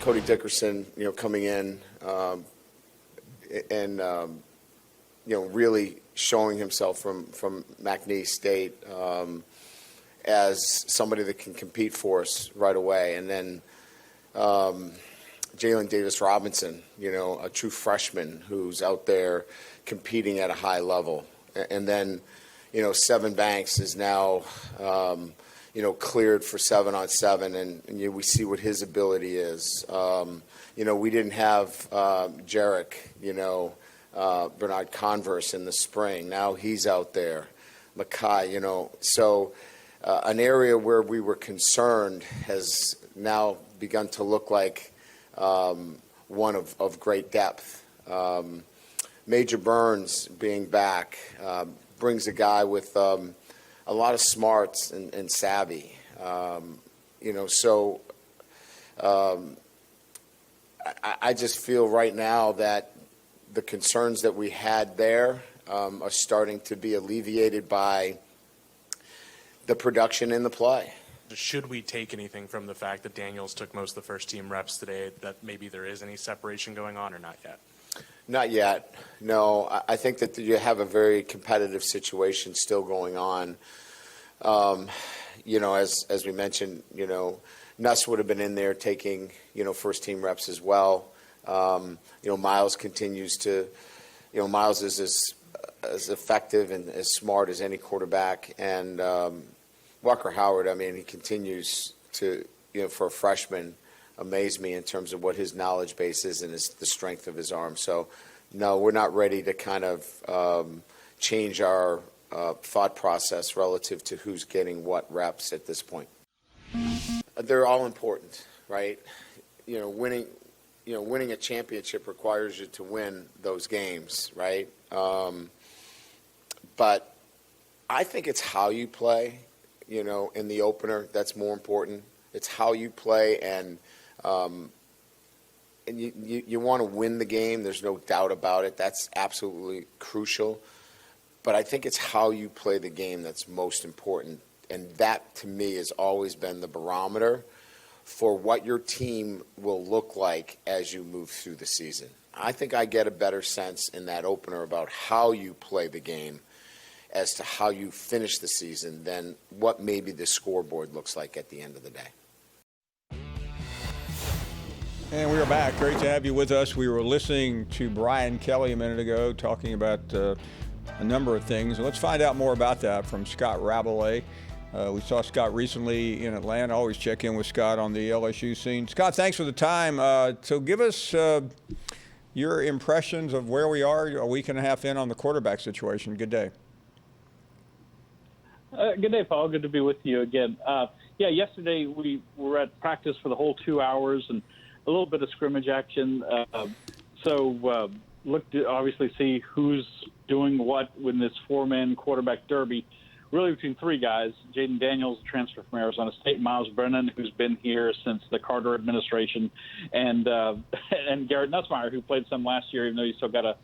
Cody Dickerson, coming in and really showing himself from McNeese State as somebody that can compete for us right away. And then Jalen Davis-Robinson, a true freshman who's out there competing at a high level. And then, Seven Banks is now, cleared for 7-on-7, and we see what his ability is. We didn't have Jarek, Bernard Converse in the spring. Now he's out there. Makai, so an area where we were concerned has now begun to look like one of great depth. Major Burns being back brings a guy with a lot of smarts and savvy. I just feel right now that the concerns that we had there are starting to be alleviated by the production in the play. Should we take anything from the fact that Daniels took most of the first-team reps today, that maybe there is any separation going on, or not yet? Not yet, no. I think that you have a very competitive situation still going on. As we mentioned, Nuss would have been in there taking, first-team reps as well. Miles continues to, Miles is as effective and as smart as any quarterback. And Walker Howard, he continues to, for a freshman, amaze me in terms of what his knowledge base is and the strength of his arm. So, no, we're not ready to kind of change our thought process relative to who's getting what reps at this point. They're all important, right? Winning a championship requires you to win those games, right? But I think it's how you play, in the opener that's more important. It's how you play, and you want to win the game. There's no doubt about it. That's absolutely crucial. But I think it's how you play the game that's most important. And that, to me, has always been the barometer for what your team will look like as you move through the season. I think I get a better sense in that opener about how you play the game as to how you finish the season than what maybe the scoreboard looks like at the end of the day. And we are back. Great to have you with us. We were listening to Brian Kelly a minute ago talking about a number of things. Let's find out more about that from Scott Rabalais. We saw Scott recently in Atlanta. Always check in with Scott on the LSU scene. Scott, thanks for the time. So give us your impressions of where we are a week and a half in on the quarterback situation. Good day. Good day, Paul. Good to be with you again. Yesterday we were at practice for the whole 2 hours and a little bit of scrimmage action. Look to obviously see who's doing what in this four-man quarterback derby, really between three guys: Jayden Daniels, transfer from Arizona State; Miles Brennan, who's been here since the Carter administration; and Garrett Nussmeier, who played some last year, even though he still got a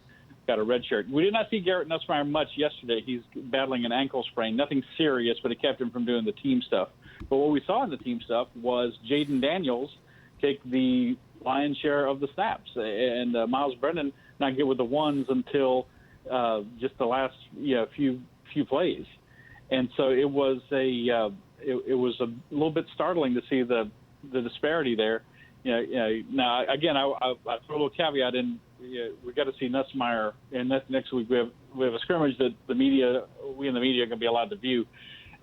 red shirt. We did not see Garrett Nussmeier much yesterday. He's battling an ankle sprain, nothing serious, but it kept him from doing the team stuff. But what we saw in the team stuff was Jayden Daniels take the lion's share of the snaps, and Miles Brennan not get with the ones until just the last few plays. And so it was a little bit startling to see the disparity there. Now again, I throw a little caveat in. We got to see Nussmeier, and next week we have a scrimmage that we in the media are going to be allowed to view,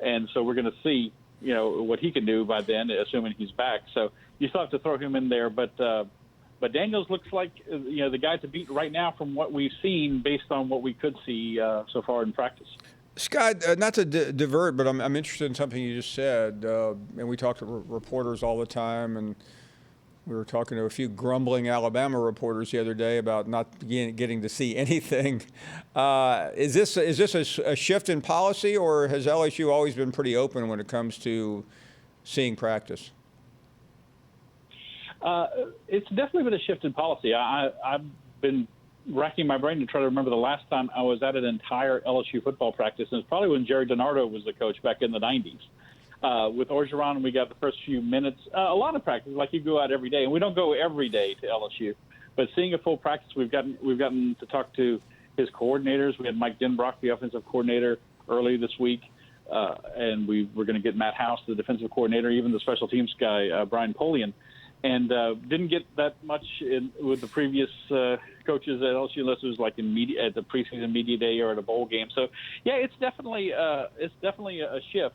and so we're going to see what he can do by then, assuming he's back. So you still have to throw him in there, but Daniels looks like the guy to beat right now from what we've seen, based on what we could see so far in practice. Scott, not to divert, but I'm interested in something you just said, and we talk to reporters all the time, and we were talking to a few grumbling Alabama reporters the other day about not getting to see anything. Is this a shift in policy, or has LSU always been pretty open when it comes to seeing practice? It's definitely been a shift in policy. I've been racking my brain to try to remember the last time I was at an entire LSU football practice, and it's probably when Jerry DiNardo was the coach back in the 90s. With Orgeron, we got the first few minutes. A lot of practice, like you go out every day, and we don't go every day to LSU. But seeing a full practice, we've gotten to talk to his coordinators. We had Mike Denbrock, the offensive coordinator, early this week, and we're going to get Matt House, the defensive coordinator, even the special teams guy, Brian Polian. And didn't get that much with the previous coaches at LSU unless it was like at the preseason media day or at a bowl game. So, yeah, it's definitely a shift.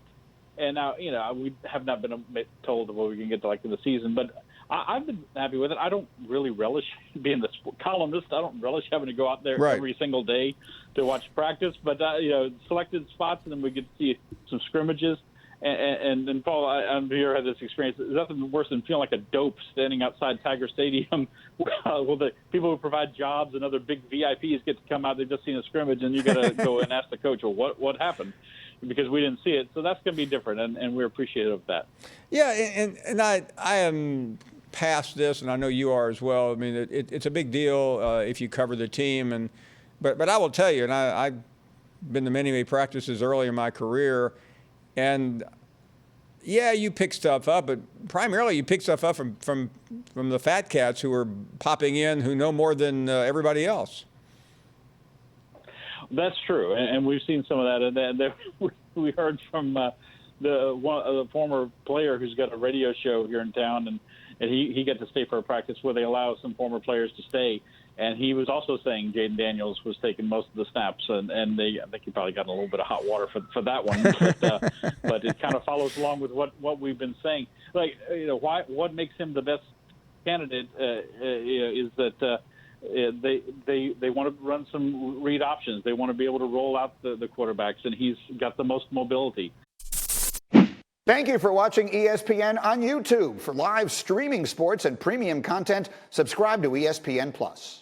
And now, we have not been told what we can get to like in the season, but I've been happy with it. I don't really relish being the columnist. I don't relish having to go out there every single day to watch practice, but selected spots, and then we get to see some scrimmages. And Paul, I'm here had this experience. There's nothing worse than feeling like a dope standing outside Tiger Stadium. Well, the people who provide jobs and other big VIPs get to come out. They've just seen a scrimmage, and you got to go and ask the coach, well, what happened? Because we didn't see it. So that's going to be different, and we're appreciative of that. Yeah, and I am past this, and I know you are as well. I mean, it's a big deal if you cover the team, but I will tell you, and I've been to many practices early in my career. And yeah, you pick stuff up, but primarily you pick stuff up from the fat cats who are popping in, who know more than everybody else. That's true, and we've seen some of that. And we heard from the former player who's got a radio show here in town, and he got to stay for a practice where they allow some former players to stay. And he was also saying Jayden Daniels was taking most of the snaps, and I think he probably got a little bit of hot water for that one. But it kind of follows along with what we've been saying. Like, what makes him the best candidate is that they want to run some read options. They want to be able to roll out the quarterbacks, and he's got the most mobility. Thank you for watching ESPN on YouTube. For live streaming sports and premium content, subscribe to ESPN+.